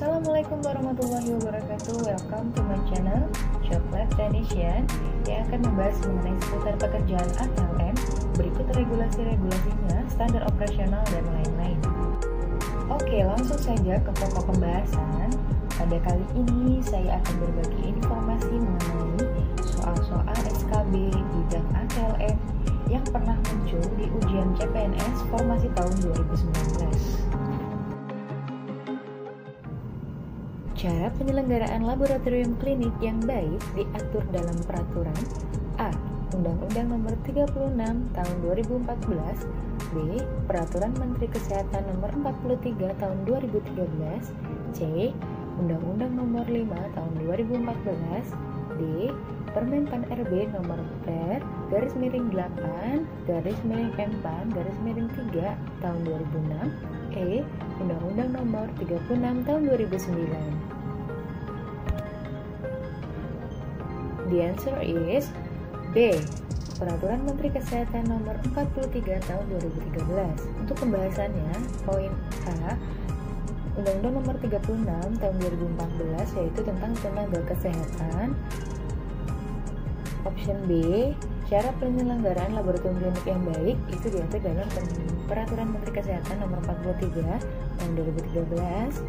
Assalamualaikum warahmatullahi wabarakatuh. Welcome to my channel Coklat Technician yang akan membahas mengenai seputar pekerjaan ATLM, berikut regulasi-regulasinya, standar operasional, dan lain-lain. Oke, langsung saja ke pokok pembahasan. Pada kali ini saya akan berbagi informasi mengenai soal-soal SKB bidang ATLM yang pernah muncul di ujian CPNS formasi tahun 2019. Cara penyelenggaraan laboratorium klinik yang baik diatur dalam peraturan A. Undang-Undang Nomor 36 Tahun 2014, B. Peraturan Menteri Kesehatan Nomor 43 Tahun 2013, C. Undang-Undang Nomor 5 Tahun 2014, D. Permen-Pan RB Nomor Per/8/M/3 Tahun 2006, E. Undang-Undang Nomor 36 Tahun 2009. The answer is B. Peraturan Menteri Kesehatan Nomor 43 Tahun 2013. Untuk pembahasannya, poin A, Undang-Undang Nomor 36 Tahun 2014 yaitu tentang tenaga kesehatan. Option B, cara penyelenggaraan laboratorium klinik yang baik itu diatur dalam Peraturan Menteri Kesehatan Nomor 43 Tahun 2013.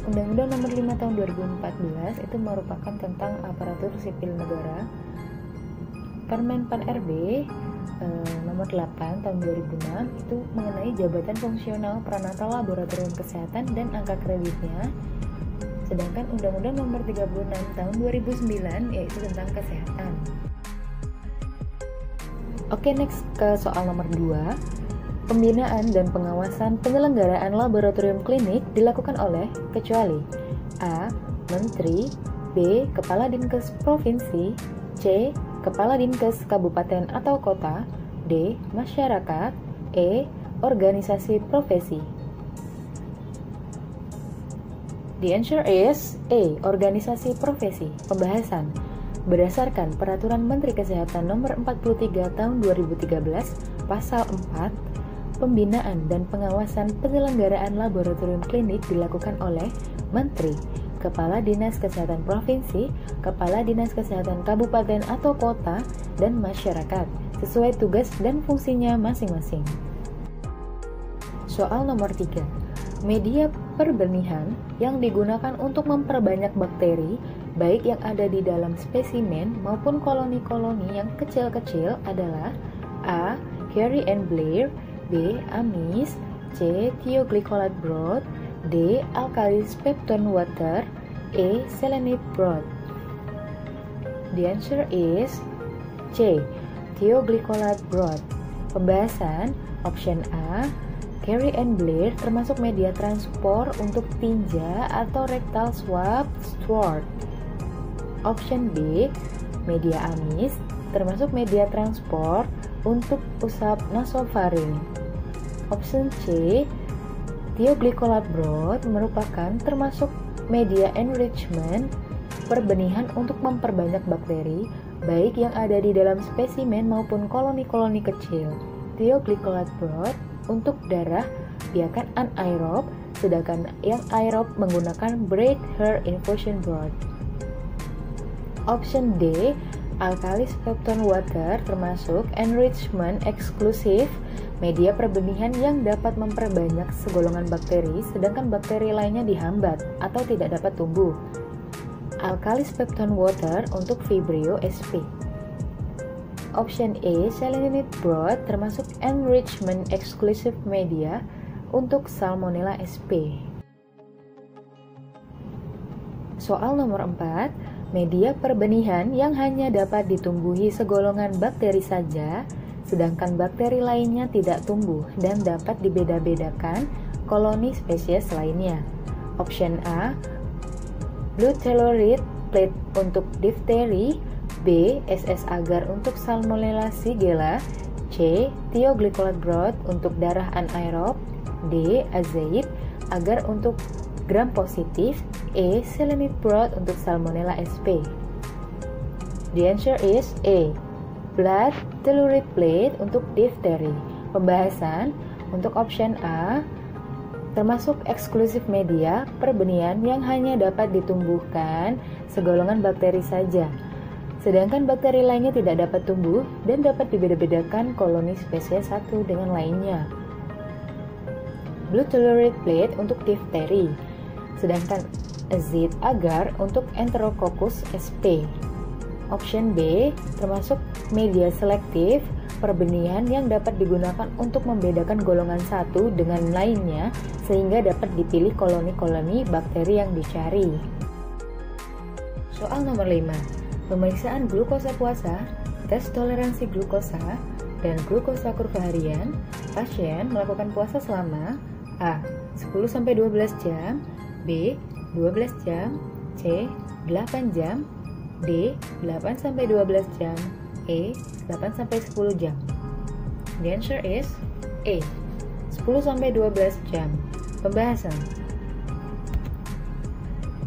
Undang-Undang Nomor 5 Tahun 2014 itu merupakan tentang aparatur sipil negara. Permen-Pan RB Nomor 8 Tahun 2006 itu mengenai jabatan fungsional peranatal laboratorium kesehatan dan angka kreditnya. Sedangkan Undang-Undang Nomor 36 Tahun 2009 yaitu tentang kesehatan. Oke, next ke soal nomor 2. Pembinaan dan pengawasan penyelenggaraan laboratorium klinik dilakukan oleh kecuali A. Menteri, B. Kepala Dinkes Provinsi, C. Kepala Dinkes Kabupaten atau Kota, D. Masyarakat, E. Organisasi profesi. The answer is A. Organisasi profesi. Pembahasan. Berdasarkan Peraturan Menteri Kesehatan Nomor 43 Tahun 2013, Pasal 4, pembinaan dan pengawasan penyelenggaraan laboratorium klinik dilakukan oleh Menteri, Kepala Dinas Kesehatan Provinsi, Kepala Dinas Kesehatan Kabupaten atau Kota, dan masyarakat, sesuai tugas dan fungsinya masing-masing. Soal nomor 3. Media perbenihan yang digunakan untuk memperbanyak bakteri, baik yang ada di dalam spesimen maupun koloni-koloni yang kecil-kecil adalah A. Carey and Blair, B. Amis, C. Thioglycolate broth, D. Alkalis peptone water, E. Selenite broth. The answer is C. Thioglycolate broth. Pembahasan. Option A. Carey and Blair termasuk media transport untuk tinja atau rectal swab sword. Option B. Media amis termasuk media transport untuk usap nasofaring. Option C. Thioglycolate broth merupakan termasuk media enrichment perbenihan untuk memperbanyak bakteri, baik yang ada di dalam spesimen maupun koloni-koloni kecil. Thioglycolate broth untuk darah biakan anaerob, sedangkan yang aerob menggunakan braid hair infusion broth. Option D. Alkalis peptone water termasuk enrichment eksklusif media perbenihan yang dapat memperbanyak segolongan bakteri, sedangkan bakteri lainnya dihambat atau tidak dapat tumbuh. Alkalis peptone water untuk Vibrio sp. Option A. Selenite broth termasuk enrichment eksklusif media untuk Salmonella sp. Soal nomor 4. Media perbenihan yang hanya dapat ditumbuhi segolongan bakteri saja, sedangkan bakteri lainnya tidak tumbuh dan dapat dibeda-bedakan koloni spesies lainnya. Option A. Blue telluride plate untuk difteri, B. SS agar untuk Salmonella shigella, C. Thioglycolate broth untuk darah anaerob, D. Azaid agar untuk gram positif, E. Selenite broth untuk Salmonella sp. The answer is A. Blood telluride plate untuk difteri. Pembahasan. Untuk option A, termasuk eksklusif media perbenihan yang hanya dapat ditumbuhkan segolongan bakteri saja. Sedangkan bakteri lainnya tidak dapat tumbuh dan dapat dibeda-bedakan koloni spesies satu dengan lainnya. Blue tolerate plate untuk difteri, sedangkan azid agar untuk Enterococcus sp. Option B termasuk media selektif perbenihan yang dapat digunakan untuk membedakan golongan satu dengan lainnya sehingga dapat dipilih koloni-koloni bakteri yang dicari. Soal nomor 5. Pemeriksaan glukosa puasa, tes toleransi glukosa, dan glukosa kurva harian. Pasien melakukan puasa selama A. 10-12 jam, B. 12 jam, C. 8 jam, D. 8-12 jam, E. 8-10 jam. The answer is A. 10-12 jam. Pembahasan.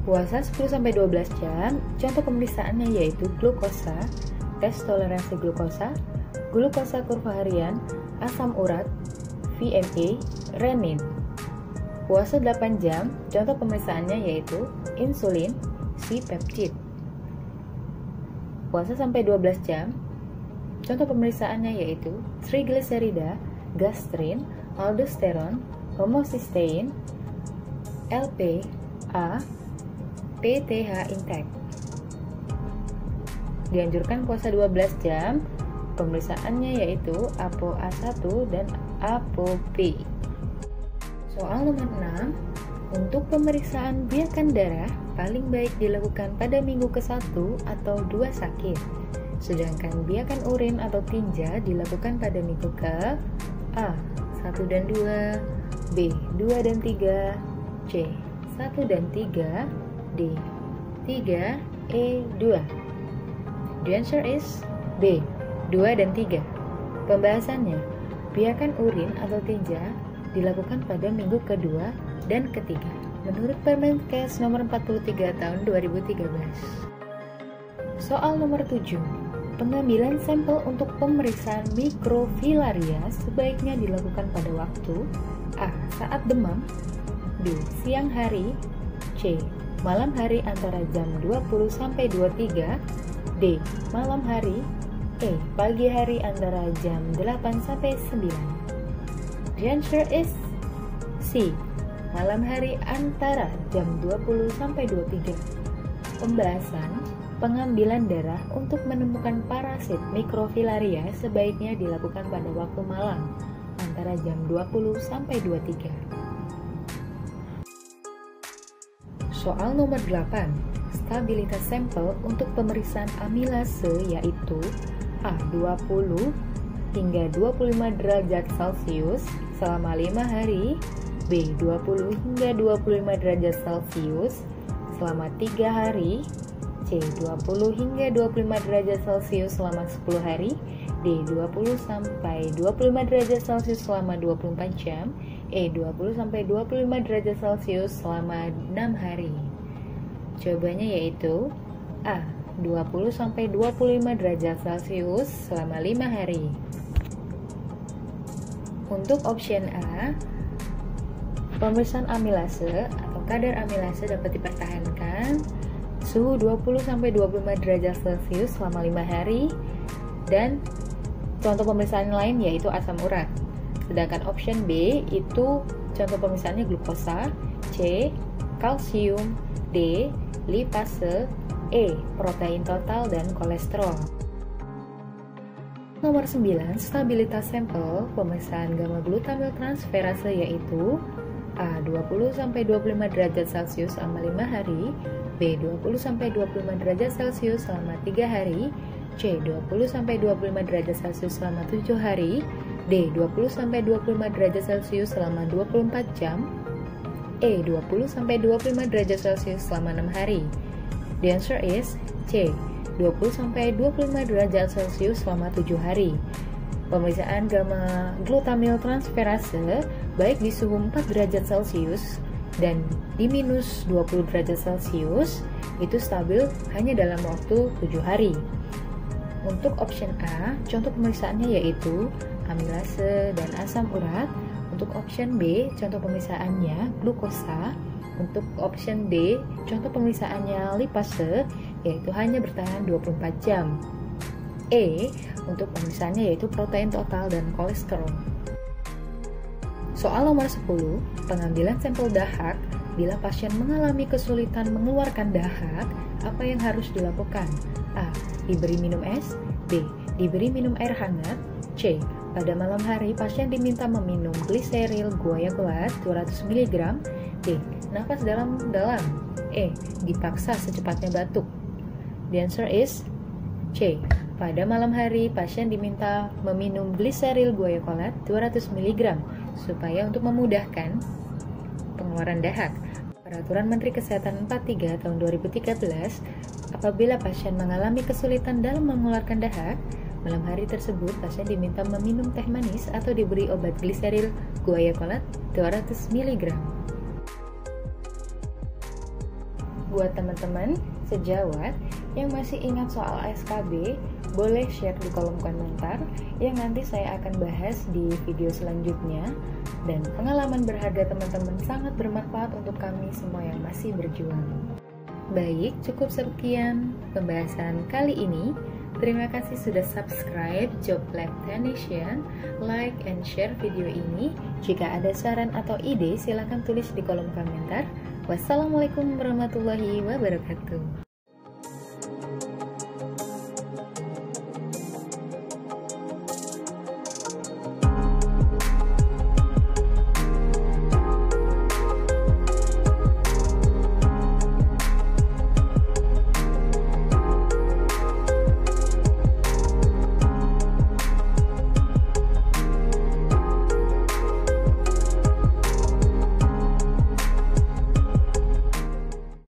Puasa 10-12 jam, contoh pemeriksaannya yaitu glukosa, tes toleransi glukosa, glukosa kurva harian, asam urat, VMA, renin. Puasa 8 jam, contoh pemeriksaannya yaitu insulin, C-peptide. Puasa sampai 12 jam, contoh pemeriksaannya yaitu trigliserida, gastrin, aldosteron, homocysteine, LPA, PTH intake. Dianjurkan puasa 12 jam, pemeriksaannya yaitu ApoA1 dan ApoB. Soal nomor 6, untuk pemeriksaan biakan darah paling baik dilakukan pada minggu ke-1 atau 2 sakit. Sedangkan biakan urin atau tinja dilakukan pada minggu ke A. 1 dan 2, B. 2 dan 3, C. 1 dan 3, D. 3, E. 2. The answer is B. 2 dan 3. Pembahasannya, biakan urin atau tinja dilakukan pada minggu kedua dan ketiga menurut Permenkes nomor 43 tahun 2013. Soal nomor 7. Pengambilan sampel untuk pemeriksaan mikrofilaria sebaiknya dilakukan pada waktu A. Saat demam, B. Siang hari, C. Malam hari antara jam 20-23, D. Malam hari, E. Pagi hari antara jam 8-9. The answer is C. Malam hari antara jam 20-23. Pembahasan, pengambilan darah untuk menemukan parasit mikrofilaria sebaiknya dilakukan pada waktu malam antara jam 20-23. Soal nomor 8. Stabilitas sampel untuk pemeriksaan amilase yaitu A. 20 hingga 25 derajat Celcius selama 5 hari, B. 20 hingga 25 derajat Celcius selama 3 hari, C. 20 hingga 25 derajat Celcius selama 10 hari, D. 20 sampai 25 derajat Celcius selama 24 jam, E. 20 sampai 25 derajat Celcius selama 6 hari. Jawabannya yaitu A. 20 sampai 25 derajat Celcius selama 5 hari. Untuk option A, pemeriksaan amilase atau kadar amilase dapat dipertahankan suhu 20 sampai 25 derajat Celcius selama 5 hari, dan contoh pemeriksaan lain yaitu asam urat. Sedangkan option B itu contoh pemeriksaannya glukosa, C. kalsium, D. lipase, E. protein total dan kolesterol. Nomor 9, stabilitas sampel pemeriksaan gamma glutamil transferase yaitu A. 20 sampai 25 derajat Celcius selama 5 hari, B. 20 sampai 25 derajat Celcius selama 3 hari, C. 20 sampai 25 derajat Celcius selama 7 hari, D. 20 sampai 25 derajat Celcius selama 24 jam, E. 20 sampai 25 derajat Celcius selama 6 hari. The answer is C. 20 sampai 25 derajat Celcius selama 7 hari. Pemeriksaan gamma glutamil transferase baik di suhu 4 derajat Celcius dan di minus 20 derajat Celcius itu stabil hanya dalam waktu 7 hari. Untuk option A, contoh pemeriksaannya yaitu amilase dan asam urat. Untuk option B, contoh pemerisaannya glukosa. Untuk option D, contoh pemerisaannya lipase, yaitu hanya bertahan 24 jam. E, untuk pemeriksaannya yaitu protein total dan kolesterol. Soal nomor 10, pengambilan sampel dahak. Bila pasien mengalami kesulitan mengeluarkan dahak, apa yang harus dilakukan? A. Diberi minum es. B. Diberi minum air hangat. C. Pada malam hari, pasien diminta meminum gliseril guaiacolat 200 mg. D. Nafas dalam-dalam. E. Dipaksa secepatnya batuk. The answer is C. Pada malam hari, pasien diminta meminum gliseril guaiacolat 200 mg supaya untuk memudahkan pengeluaran dahak. Peraturan Menteri Kesehatan 43 tahun 2013, apabila pasien mengalami kesulitan dalam mengeluarkan dahak, malam hari tersebut pasien diminta meminum teh manis atau diberi obat gliseril guaiacolat 200 mg. Buat teman-teman sejawat yang masih ingat soal ASKB, boleh share di kolom komentar yang nanti saya akan bahas di video selanjutnya. Dan pengalaman berharga teman-teman sangat bermanfaat untuk kami semua yang masih berjuang. Baik, cukup sekian pembahasan kali ini. Terima kasih sudah subscribe Job Lab Technician, like and share video ini. Jika ada saran atau ide, silakan tulis di kolom komentar. Wassalamualaikum warahmatullahi wabarakatuh.